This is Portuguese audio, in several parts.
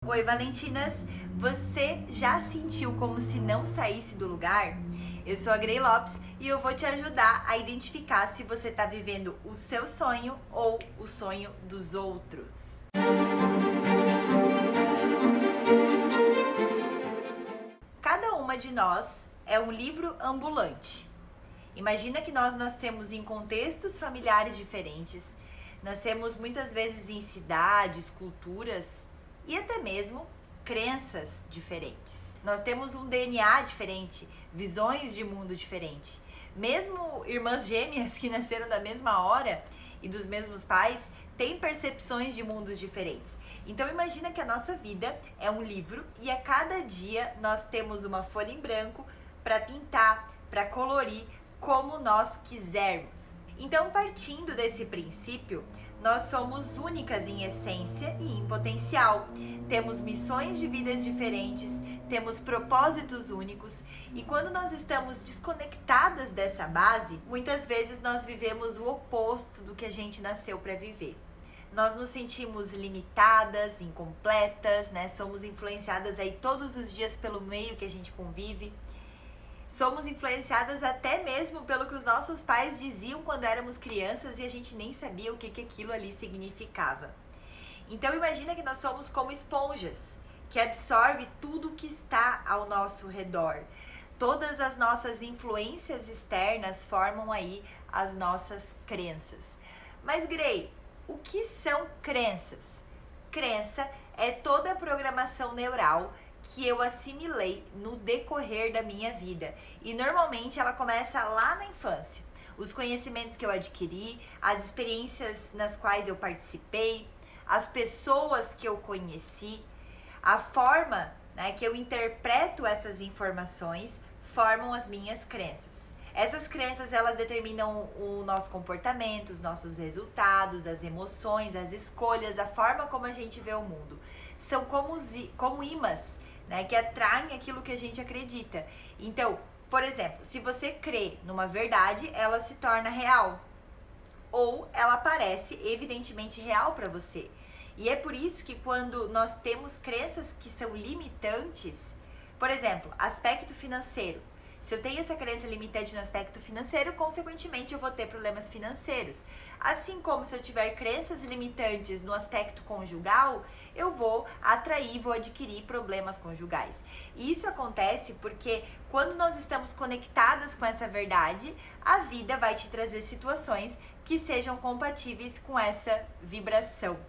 Oi, Valentinas! Você já sentiu como se não saísse do lugar? Eu sou a Grey Lopes e eu vou te ajudar a identificar se você está vivendo o seu sonho ou o sonho dos outros. Cada uma de nós é um livro ambulante. Imagina que nós nascemos em contextos familiares diferentes, nascemos muitas vezes em cidades, culturas e até mesmo crenças diferentes. Nós temos um DNA diferente, visões de mundo diferente. Mesmo irmãs gêmeas que nasceram da mesma hora e dos mesmos pais têm percepções de mundos diferentes. Então imagina que a nossa vida é um livro e a cada dia nós temos uma folha em branco para pintar, para colorir como nós quisermos. Então, partindo desse princípio, nós somos únicas em essência e em potencial. Temos missões de vidas diferentes, temos propósitos únicos e quando nós estamos desconectadas dessa base, muitas vezes nós vivemos o oposto do que a gente nasceu para viver. Nós nos sentimos limitadas, incompletas, né? Somos influenciadas aí todos os dias pelo meio que a gente convive. Somos influenciadas até mesmo pelo que os nossos pais diziam quando éramos crianças e a gente nem sabia o que aquilo ali significava. Então imagina que nós somos como esponjas, que absorve tudo que está ao nosso redor. Todas as nossas influências externas formam aí as nossas crenças. Mas Grey, o que são crenças? Crença é toda a programação neural que eu assimilei no decorrer da minha vida. E normalmente ela começa lá na infância. Os conhecimentos que eu adquiri, as experiências nas quais eu participei, as pessoas que eu conheci, a forma, né, que eu interpreto essas informações formam as minhas crenças. Essas crenças, elas determinam o nosso comportamento, os nossos resultados, as emoções, as escolhas, a forma como a gente vê o mundo. São como imãs, né, que atraem aquilo que a gente acredita. Então, por exemplo, se você crê numa verdade, ela se torna real. Ou ela parece evidentemente real para você. E é por isso que quando nós temos crenças que são limitantes, por exemplo, aspecto financeiro. Se eu tenho essa crença limitante no aspecto financeiro, consequentemente eu vou ter problemas financeiros. Assim como se eu tiver crenças limitantes no aspecto conjugal, eu vou atrair, vou adquirir problemas conjugais. E isso acontece porque quando nós estamos conectadas com essa verdade, a vida vai te trazer situações que sejam compatíveis com essa vibração.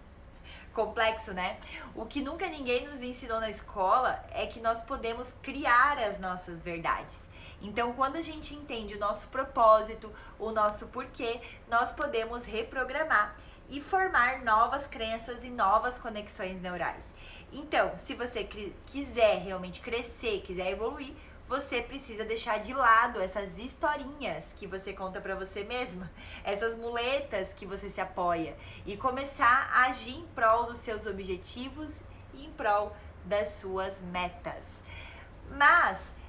Complexo, né? O que nunca ninguém nos ensinou na escola é que nós podemos criar as nossas verdades. Então, quando a gente entende o nosso propósito, o nosso porquê, nós podemos reprogramar e formar novas crenças e novas conexões neurais. Então, se você quiser realmente crescer, quiser evoluir, você precisa deixar de lado essas historinhas que você conta pra você mesma, essas muletas que você se apoia e começar a agir em prol dos seus objetivos e em prol das suas metas. Mas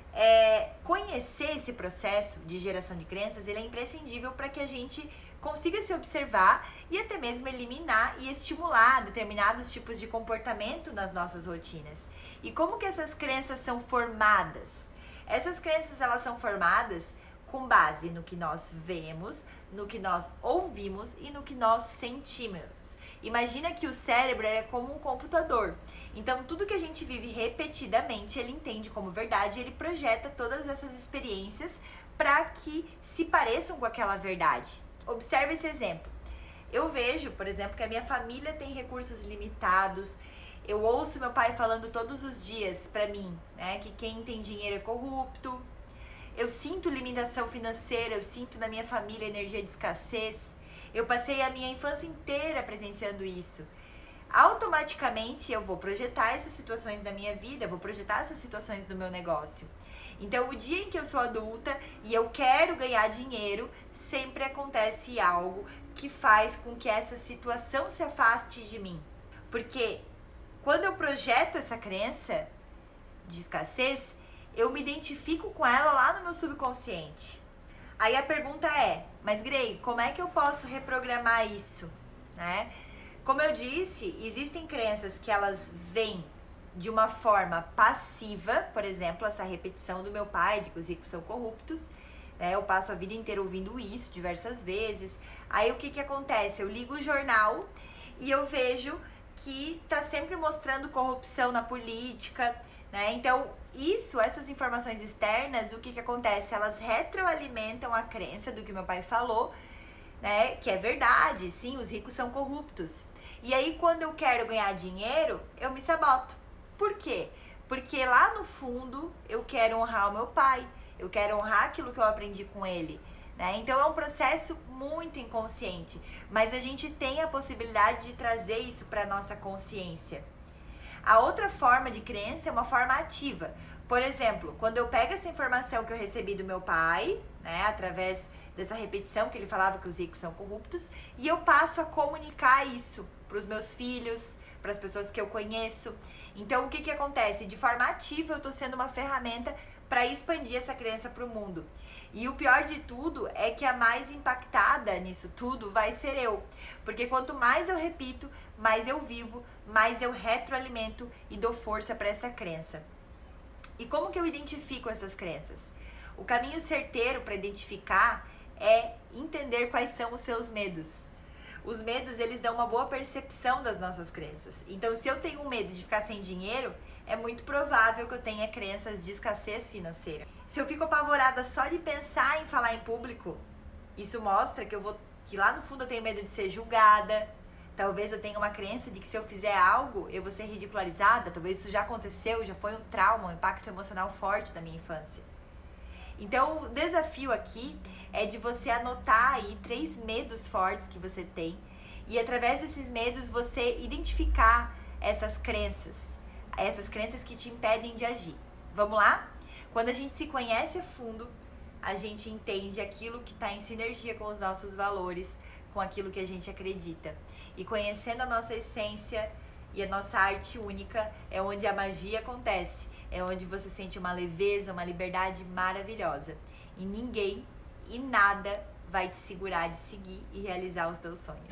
conhecer esse processo de geração de crenças, ele é imprescindível para que a gente consiga se observar e até mesmo eliminar e estimular determinados tipos de comportamento nas nossas rotinas. E como que essas crenças são formadas? Essas crenças, elas são formadas com base no que nós vemos, no que nós ouvimos e no que nós sentimos. Imagina que o cérebro é como um computador. Então, tudo que a gente vive repetidamente, ele entende como verdade, ele projeta todas essas experiências para que se pareçam com aquela verdade. Observe esse exemplo. Eu vejo, por exemplo, que a minha família tem recursos limitados. Eu ouço meu pai falando todos os dias pra mim, né, que quem tem dinheiro é corrupto. Eu sinto limitação financeira, eu sinto na minha família energia de escassez. Eu passei a minha infância inteira presenciando isso. Automaticamente eu vou projetar essas situações da minha vida, eu vou projetar essas situações do meu negócio. Então, o dia em que eu sou adulta e eu quero ganhar dinheiro, sempre acontece algo que faz com que essa situação se afaste de mim. Porque quando eu projeto essa crença de escassez, eu me identifico com ela lá no meu subconsciente. Aí a pergunta é, mas Grey, como é que eu posso reprogramar isso, né? Como eu disse, existem crenças que elas vêm de uma forma passiva, por exemplo, essa repetição do meu pai de que os ricos são corruptos, né? Eu passo a vida inteira ouvindo isso diversas vezes. Aí o que que acontece? Eu ligo o jornal e eu vejo que tá sempre mostrando corrupção na política, né? Então, essas informações externas, o que que acontece? Elas retroalimentam a crença do que meu pai falou, né? Que é verdade, sim, os ricos são corruptos. E aí, quando eu quero ganhar dinheiro, eu me saboto. Por quê? Porque lá no fundo, eu quero honrar o meu pai, eu quero honrar aquilo que eu aprendi com ele, né? Então, é um processo muito inconsciente, mas a gente tem a possibilidade de trazer isso para nossa consciência. A outra forma de crença é uma forma ativa. Por exemplo, quando eu pego essa informação que eu recebi do meu pai, né, através dessa repetição que ele falava que os ricos são corruptos, e eu passo a comunicar isso para os meus filhos, para as pessoas que eu conheço. Então, o que que acontece? De forma ativa, eu estou sendo uma ferramenta para expandir essa crença para o mundo. E o pior de tudo é que a mais impactada nisso tudo vai ser eu. Porque quanto mais eu repito, mais eu vivo, mais eu retroalimento e dou força para essa crença. E como que eu identifico essas crenças? O caminho certeiro para identificar é entender quais são os seus medos. Os medos, eles dão uma boa percepção das nossas crenças. Então, se eu tenho medo de ficar sem dinheiro, é muito provável que eu tenha crenças de escassez financeira. Se eu fico apavorada só de pensar em falar em público, isso mostra que lá no fundo eu tenho medo de ser julgada. Talvez eu tenha uma crença de que se eu fizer algo, eu vou ser ridicularizada. Talvez isso já aconteceu, já foi um trauma, um impacto emocional forte da minha infância. Então, o desafio aqui é de você anotar aí 3 medos fortes que você tem e através desses medos você identificar essas crenças que te impedem de agir. Vamos lá? Quando a gente se conhece a fundo, a gente entende aquilo que está em sinergia com os nossos valores, com aquilo que a gente acredita. E conhecendo a nossa essência e a nossa arte única, é onde a magia acontece. É onde você sente uma leveza, uma liberdade maravilhosa. E ninguém e nada vai te segurar de seguir e realizar os teus sonhos.